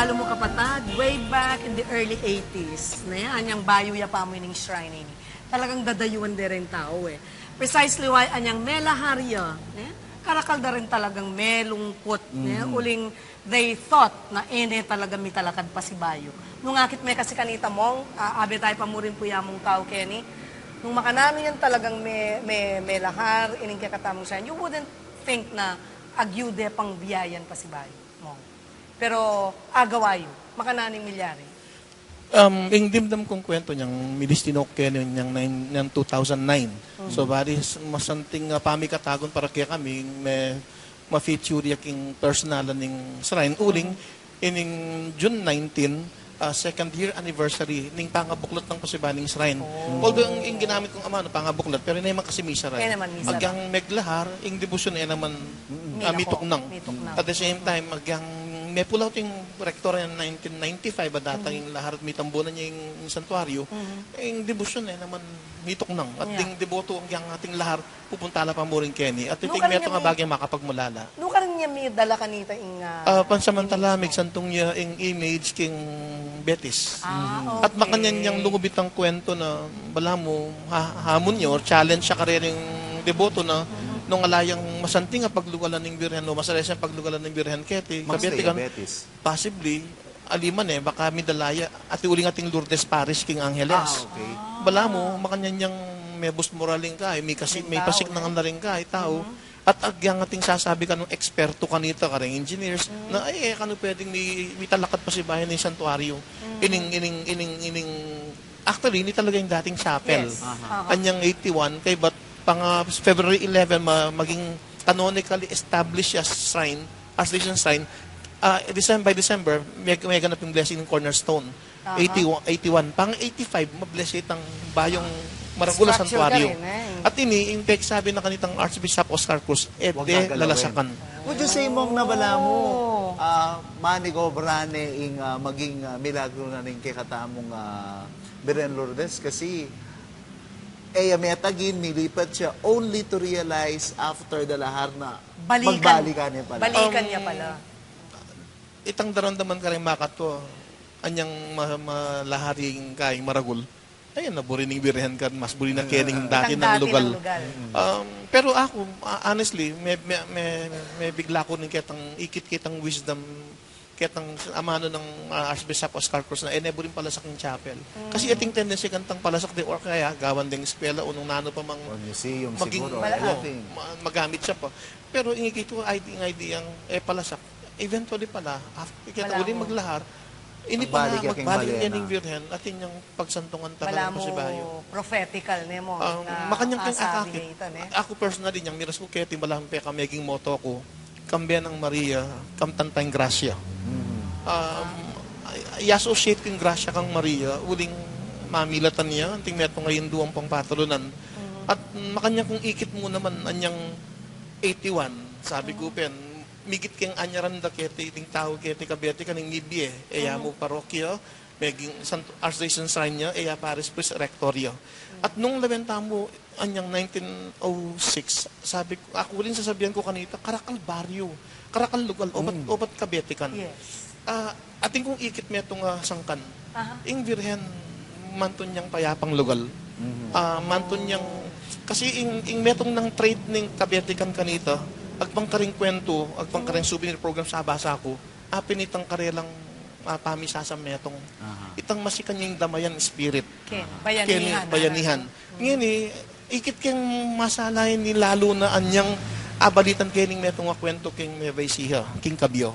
kabalo mo kapatad, way back in the early 80s, na yan, yung bayo ya pa mo yung shrine ini. Talagang dadayuan din rin tao eh. Precisely why anyang melaharya, karakal da rin talagang melungkot. Uling they thought na talaga may talakad pa si bayo. Nung akit may kasi kanita mong, abe tayo pa mo rin po yamong tao, Kenny, nung makanamin yan talagang may lahar, ining kakatamong siya, you wouldn't think na agyude pang biyayan pa si bayo mo. Pero agawayo, makananing milyari. Yung dimdam kong kwento niyang milistinok kayo niyang 2009. So, bari, masanting pamikatagon para kaya kami, may ma-feature yung personalan ng shrine. Uling, ining June 19, second year anniversary ng pangabuklot ng Pasibaning Shrine. Although yung ginamit kong ama, pangabuklot, pero hindi naman kasi misa rin. Magang meglahar, yung debusyon ay naman mitok nang. At the same time, magang may pulaw yung rektor ng 1995, datang yung lahar at may tambunan niya yung santuario, yung debusyon ay naman mitok nang. At yung deboto ang ating lahar, pupunta la pa mo rin Kenny. At iting meto nga bagay makapagmulala. Nung ka rin niya may dala kanita yung... pansamantala, may santong niya yung image king Betis. Okay. At makanyan niyang lungubit ang kwento na bala mo, hamon niyo, or challenge siya karining deboto na nung alayang masanting ang paglugalan ng Birhen, o masalas ang paglugalan ng Birhen Keti, kabetikan, possibly, aliman baka midalaya, at uling ating Lourdes Parish King Angeles. Okay. Bala mo, makanyan niyang may bus moraling ka, may pasik na nga rin ka, tao. At agyang ating sasabi ka ng eksperto kanita, karang engineers, na kano pwedeng may talakad pa si bayan ng santuario. Actually, hindi talaga yung dating chapel. Yes. Anyang 81, kay ba't pang February 11, maging canonically established as shrine, as Asian shrine, by December, may ganap yung blessing ng cornerstone. 81. Pang 85, mabless itang bayong Maragula Santuario. At ini, in fact, sabi na kanitang Archbishop Oscar Cruz, lalasakan. Would you say mong nabala mo, manigobrane ing maging milagro na rin kay katamong Birhen Lourdes? Kasi, may atagin, milipat siya only to realize after the lahar na magbalikan niya pala. Balikan niya pala. Itang daramdaman ka rin makato, anyang malaharing kaing maragul. Ayun, naburining Birhen ka, mas buri na kening dati ng lugal. Pero ako, honestly, may bigla ko ng ikit-kitang wisdom, kitang amano ng Archbishop Oscar Cruz na neborin pala sa king chapel. Kasi iting tendency kantang palasak di or kaya gawan ding eskwela unong nano pa mang museum maging, siguro. Magamit siya pa. Pero ingikit ko idea ang palasak. Eventually pala, after kita uling maglahar, ini pa magbalik yan ng Birhen at inyong pagsantungan talaga po si Bayo. Prophetical niya mo. Makanyang king akakit. Ako personally, yung miras ko kaya timbalampe kameging moto ko, kambiyan ng Maria, kamtantang grasya. I-associate kong grasya kang Maria, uling mamilatan niya, anting meto ngayon duwang pang patulunan. At makanyang kung ikit mo naman, anyang 81, sabi ko pen, migit kang anyaran da kete iting tao kete kabete kaning ngibye mo parokya meging Archdiocese Shrine niya Paris Priest Rectorio. At nung labenta mo anyang 1906 sabi ko ako rin sasabihan ko kanita karakal baryo karakal lugal obat kabete kan. Yes. Ating kung ikit metong sangkan ing Birhen manton niyang payapang lugal. Manton niyang kasi ing metong ng trade ning kabete kan kanita agpang karing kwento, agpang karing souvenir program sa basa ko, pinitang karelang pamisasam metong. Itang masikan yung damayan spirit. Bayanihan. Ngayon ikit kang masalayan ni lalo na anyang abalitan kening metong kwento king Nueva Ecija, king Kabyo.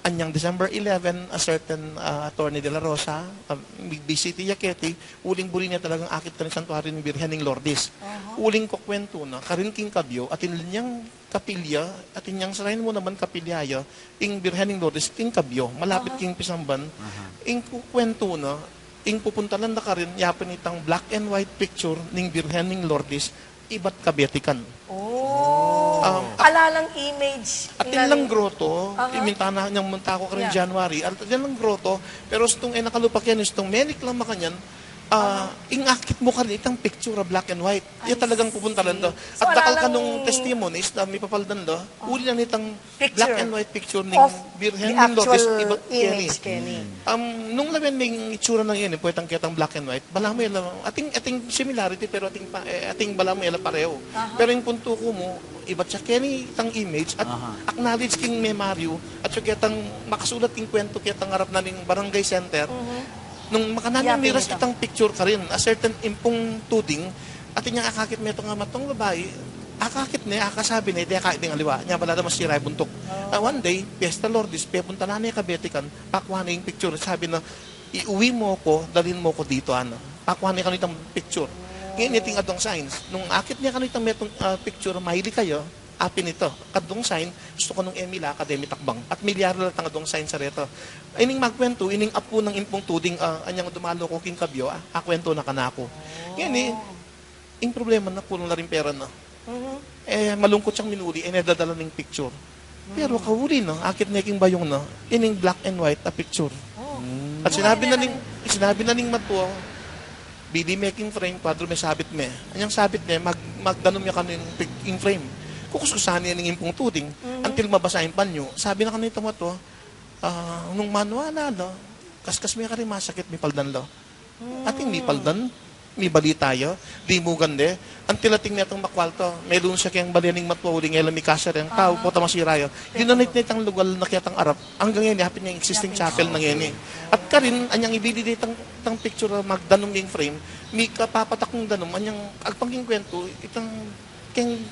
Anyang December 11, a certain Attorney de la Rosa, BCT Yaketi, uling-buri niya talagang akit ka ng santuario ng Birhen ng Lourdes. Uling ko kwento na, karin king Kabyo, at inyang kapilya, at inyang sarayin mo naman kapilyaya, ing Birhen ng Lourdes, king Kabyo, malapit king Pisamban, ing kwento na, ing pupuntalan na karin, yapin itang black and white picture ng Birhen ng Lourdes, iba't kabetikan. Alalang image. At lang groto, imintana niyang munta ko karin January, at lang groto, pero itong nakalupak yan, itong menik lang makanyan, ingakit mo ka rin itang picture black and white. Yan talagang pupunta lang do. So, At dakal ka alalang- nung testimonies na may papaldan do, uli lang itang Picture. black and white picture ng Of Birhen the ng Lourdes actual iba Kenny. image, Kenny. Nung laban may itsura ng yun, pwetang kitang black and white, bala mo yun, ating similarity, pero ating bala mo yun pareho. Pero yung punto ko mo, iba siya Kenny itang image, at acknowledge king memaryo, at yung kitang makasulat king kwento kitang harap na ng barangay center, nung makananin Yapin miras ito. kitang picture ka rin, a certain impong tuding, at yung akakit mo ito nga matong babae, akakit niya, akasabi niya, di akakit ng aliwa, niya bala na masira yung buntok. One day, Fiesta Lourdes, punta na niya kabetikan, pakuha na yung picture, sabi na, iuwi mo ko, dalhin mo ko dito, pakuha niya kanitang picture. Ngayon, iting adong signs. Nung akit niya kanitang metong picture, mahili kayo, apin ito. Kadong sign, gusto ko nung Emila, Academy Takbang. At milyar lang tang adong sign sa reto. Ining magkwento, ining apo ng impong tuding, anyang dumalo ko king kabyo, akwento na kanako. Ngayon yung problema na kulong na rin pera na. Malungkot siyang minuli, nadadala ng picture. Pero kahuli no, akit na king bayong no, ining black and white a picture. At sinabi na ning matuwa, bili making frame, kwadro may sabit me. Anyang sabit me, magdanom niya kanin yung frame. Kukuskusahan niya ng impong tuding until mabasa yung panyo. Sabi na kanito mo to, nung manuala, no, kaskas may ka rin masakit, may paldan lo. Ating may paldan, may bali tayo, di mo gande. Until ating netong makwalto, may doon siya kayang balianing matuling, elam may kasya rin, tao po tamasirayo. Yun na nitang lugal na kiyatang Arab. Hanggang ngayon, hapin niya yung existing chapel ng yan. At karin, anyang ibili ditang picture magdanom yung frame, may kapapatak ng danom, anyang agpangking kwento, itang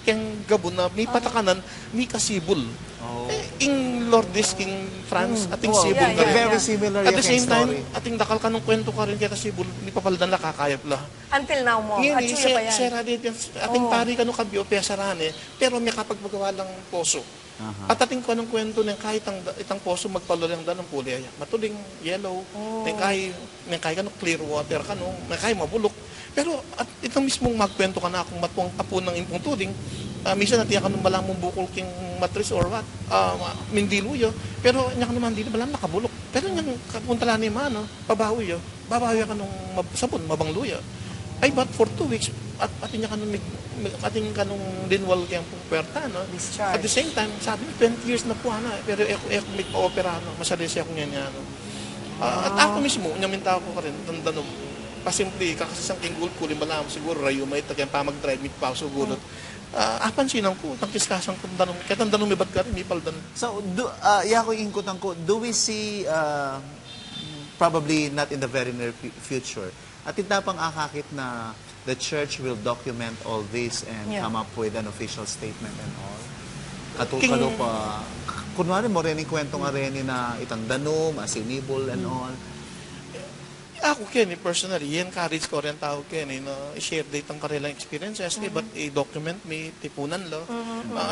keng gabon na may patakanan, may kasibol. Ing Lourdes, king France, ating sibol na rin. Very similar At yung the same time, story. ating dakal ka nung kwento ka rin kita sibol, ni papaldan na kakayap la. Until now mo, at Ngayon, suya pa yan. sera din, ating pari ka nung kabyo, pesarahan pero may kapag magawa lang poso. At ating ko anong kwento ng kahit itang poso magpalo lang ng kulay. Matuling yellow, may kaya ka nung clear water ka nung, may kaya mabulok. Pero at itong mismong magkwento ka na akong matuang apo ng impong tuding, minsan natin ka nung balang mong bukol king matris or what, mindiluyo. Pero niya ka naman hindi na balang nakabulok. Pero niyang kapunta lang ni Mano, babawi ka nung sabon, mabangluyo. Ay, but for 2 weeks, at atin niya ka nung linwal kayang puwerta, no? Discharge. At the same time, sabi niya, 20 years na po, pero ako may pa-opera, masali siya kung yan. At ako mismo, nyaminta ko ka rin, tandanom, pasimple, kakasasang kinggul kulim balam, siguro rayo may tagyang pamag-drive, may pauso gulot. Apan sinang ko, tangkiskasang tandanom, kaya tandanom may bad ka rin, may paldan. So, yako ingkutan ko, do we see, probably not in the very near future, at itapang akakit na the church will document all this and come up with an official statement and all? Katulad pa, kunwari mo rin yung kwento nga rin na itang danom, asinibol and all. Ako, Kenny, personally, encourage ko rin tao, Kenny, na i-share date ang kanilang experiences, but i-document, may tipunan lo.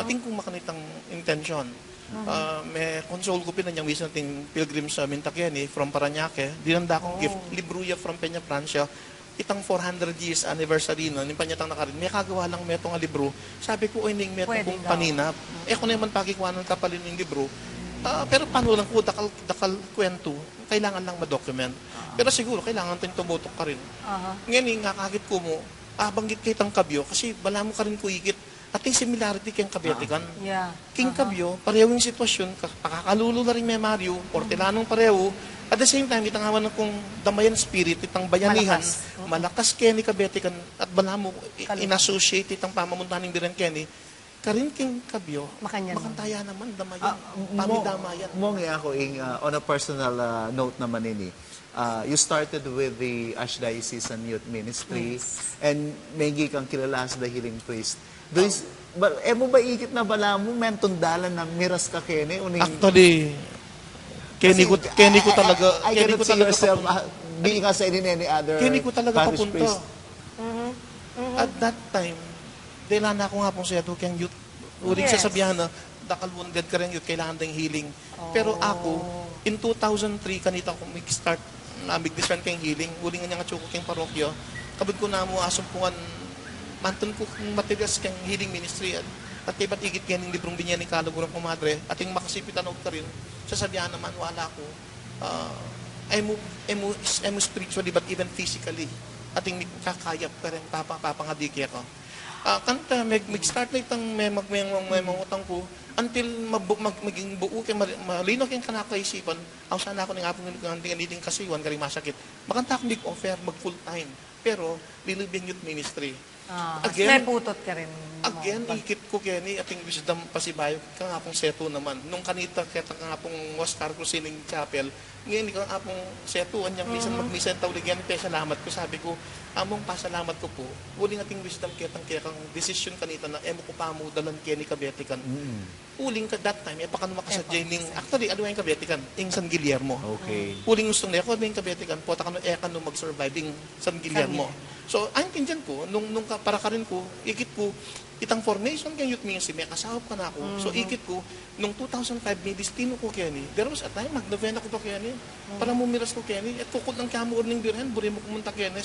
Ating kung makanitang intention. May console ko pinanyang wish nating pilgrim sa Mintaqueni from Parañaque. Dinanda akong gift, Libruya from Peña, Francia. Itang 400 years anniversary na, yung panyatang nakarin, may kagawa lang metong libro. Sabi ko, oy, ning metong kong paninap. Kung naman pakikuanan ka palin yung libro, pero paano lang po, dakal kwento, kailangan lang ma-document. Pero siguro, kailangan tayong tumutok ka rin. Ngayon, kakakit ko mo, banggit kitang kabyo, kasi bala mo ka rin kuikit. At yung similarity kayong kabetikan. King kabyo, pareho yung sitwasyon, pakakalulo na rin may Mario, portelanong pareho. At the same time, itang hawan ng kung damayan spirit, itang bayanihan, malakas Kenny kabetikan, at bala mo, in-associate itang pamamuntahan ng Biren Kenny, karin king kabyo, makantaya naman, damayan, pamidamayan. Mongi ako, on a personal note naman ini, you started with the Archdiocesan Youth Ministry, and maygi kang kilala as the healing priest. Mo ba ikit na bala mo, mentundalan na miras ka, Kenny? Actually, Kenny ko talaga, I cannot see yourself being as any other Kenny ko talaga parish papunta. priest. At that time, dahil na ako nga pong siya doon kayang youth. Uling sasabihan na, dakal wounded ka rin youth, kailangan tayong healing. Pero ako, in 2003, kanita ko mag-start na bigdiswan kayong healing. Uling nga nga chuko kayong parokyo. Kabod ko na mo asumpungan, manton ko kung materials kayong healing ministry. At iba't igit kayong librong binyan ni Kalagurang Kumadre. At yung makasipitan ka rin, sasabihan naman, wala ko. I'm spiritually, but even physically ating kakayap ka rin papangadiki ako. Kanta, mag-start na itang may utang ko until maging buo kay malino kayong kanakaisipan, ang sana ako ng apong niliting kasiwan, galing masakit. Makanta akong offer, mag-full time. Pero, Lilibing Youth Ministry. May putot ka rin. Again, ikit ko Kenny, ating wisdom pasibayo, kang apong seto naman. Nung kanita, kaya kang apong Oscar Crucining Chapel, ngayon, kang apong seto, anyang minsan magmisan tawag yan, kaya salamat ko, sabi ko, among pasalamat ko po, uling ating wisdom kaya kang decision kanita na emo ko pa mo dalan Kenny Kabetikan. Uling ka that time, pa ka makasadya ning, actually, ano yung Kabetikan? Ing San Guillermo. Okay. Uling gustong na ako, yung Kabetikan, po, taka no mag-survive ing San Guillermo. So, ang kinjan ko, nung para ka rin ko, ikit ko, itang formation kay Youth Ministry, may kasahap ka na ako. So, ikit ko, nung 2005, may destino ko, Kenny. There was a time, mag-novena ko pa, Kenny. Para mumiras ko, Kenny. At kukod ng kamo urning birhen, buri mo kumunta, Kenny.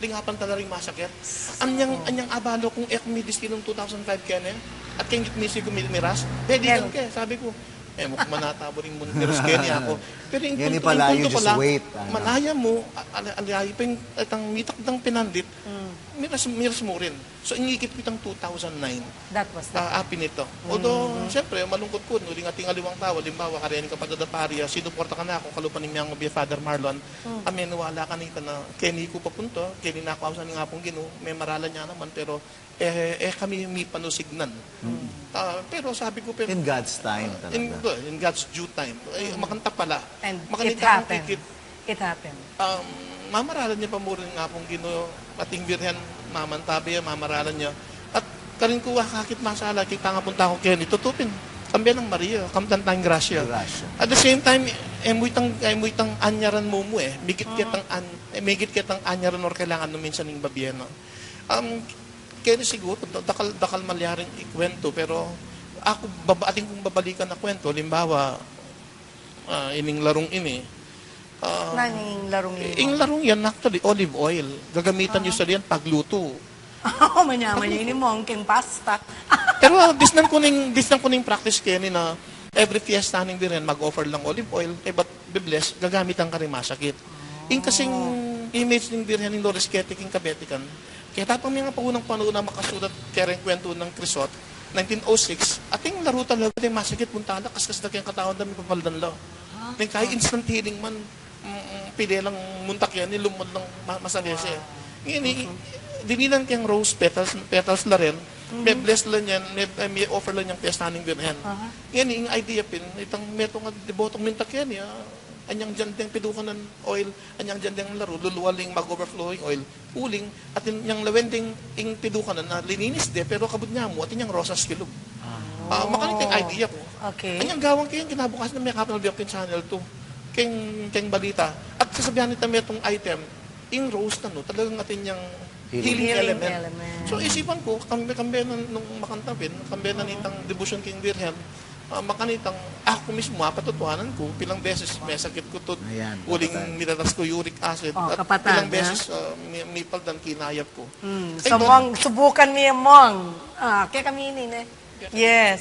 Lingapan tala rin masakit. Anyang abalo kung may destino ng 2005, Kenny. At kay Youth Ministry ko miras. Pwede lang, Kenny. Sabi ko, mo kumanatabo rin muntiros Kenny ako. Pero yung Kenny punto pala, you pala, just wait. malaya mo, alayo pa yung mitak ng pinandit, miras mo rin. So, ingikit ko itang 2009. That was Api nito. Although, siyempre, malungkot ko, nuling ating aliwang tawa, limbawa, kariyanin ka pa dadaparya, sinuporta ka na ako, kalupan ni Miyang Obia Father Marlon, amenuwala ka nito na, Kenny ko papunto, Kenny na ako sa nga pong gino, may maralan niya naman, pero, kami may panusignan. Pero sabi ko, pero, In God's time talaga. in God's due time. Makanta pala. And it Makanita ang happened. tikit. It happened. Mamaralan niya pa mo rin nga pong gino, ating birhen, mamantabi, mamaralan niya. At karin ko, kakit masala, kita nga punta ko Kenny, tutupin. Kambiyan ng Maria, kamtan tayong grasya. At the same time, emuitang anyaran mo migit kitang anyaran or kailangan nung minsan ng babieno. Kenny siguro, dakal malyaring ikwento, pero ako, ating kong babalikan na kwento, limbawa, ining larong ini, Nanging larong yun. Ing larong yan, actually, olive oil. Gagamitan nyo sa diyan pagluto. Manyaman yun ni Mongking pasta. Pero disnan ko ning practice Kenny na every fiesta ning din mag-offer lang olive oil, but bibless, gagamitan ka rin masakit. Ing kasing image ning birhen ng Lourdes Ketik ing Kabetikan, kaya tapang mga pagunang panahon na makasulat kaya rin kwento ng Crisot, 1906, ating laro talaga din masakit puntala, kaskas na kayang katawan dami papaldan lo. Ning kahit instant healing man, pide lang muntak yan, nilumod lang masagese. Ngayon, dinilan kayang rose petals la rin, may bless lang yan, may offer lang yung piestaning birhen. Ngayon, yung idea pin, itang metong debotong mintak yan, anyang dyan ding pidukan ng oil, anyang dyan ding laro, luluwaling mag-overflowing oil, uling, at yung lawending ing pidukan na lininis de, pero kabud niya mo, at yung rosas kilog. Makanit yung idea ko. Okay. Anyang gawang kayo, kinabukas na may Capital Biopin Channel 2, keng balita. At sasabihan nito may itong item, ing rose na no, talagang atin yung healing element. So isipan ko, kambe nung makantabin, kambe na nitang devotion king Virgen, makanitang ako mismo, patutuhanan ko, pilang beses may sakit ko to, uling nitatas ko uric acid, at kapatan, pilang beses may paldan kinayap ko. So, Mong, subukan niya, Mong. Kaya kami ini, Yes.